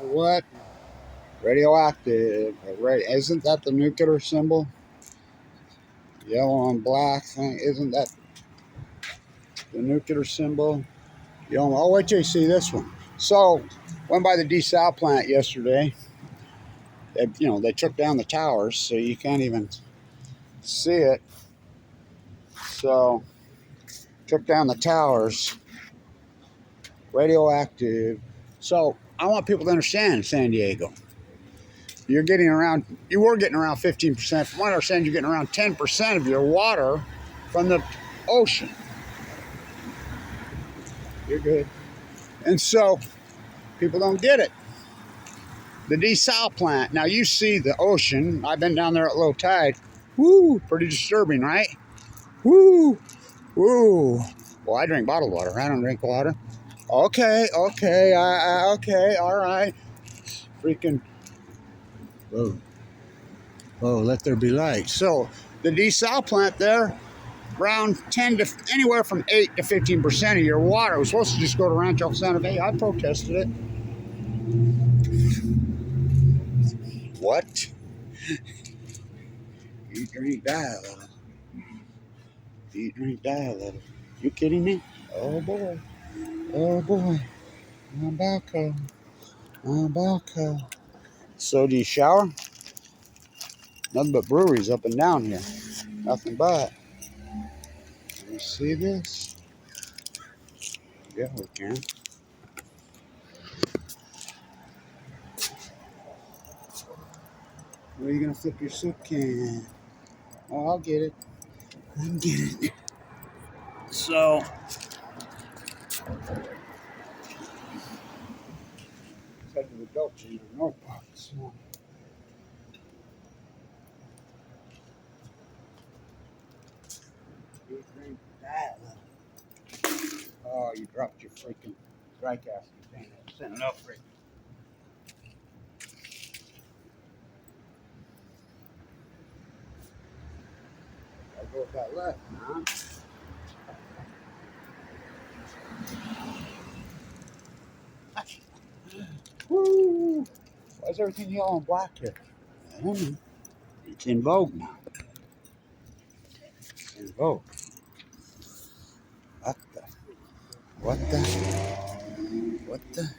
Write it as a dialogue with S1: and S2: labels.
S1: What? Radioactive. Right? Isn't that the nuclear symbol? Yellow and black thing. Isn't that the nuclear symbol? I'll wait till you see this one. So, went by the desal plant yesterday. They took down the towers, so you can't even see it. So, took down the towers. Radioactive. So, I want people to understand San Diego. You were getting around 15%. From what I understand, you're getting around 10% of your water from the ocean. You're good. And so, people don't get it. The desal plant. Now, you see the ocean. I've been down there at low tide. Woo, pretty disturbing, right? Woo, woo. Well, I drink bottled water. I don't drink water. Okay, okay, all right. Freaking, whoa. Oh, let there be light. So, the desal plant there, around 10 to anywhere from 8 to 15% of your water. It was supposed to just go to Rancho Santa Fe. I protested it. What? Eat, drink, die a little. Eat, drink, die a little. You kidding me? Oh boy. Oh boy. I'm back home. I'm back home. So do you shower? Nothing but breweries up and down here. Nothing but. Can you see this? Yeah, we can. Where are you going to flip your soup can? Oh, I'll get it. I'm getting it. So, head to the Gulch in the North Park this morning. Oh, you dropped your freaking dry casting container. Send it up, Rick. I'll go with that left, huh? Woo! Why is everything yellow and black here? I don't know. It's in vogue now. It's in vogue. What the? What the? What the?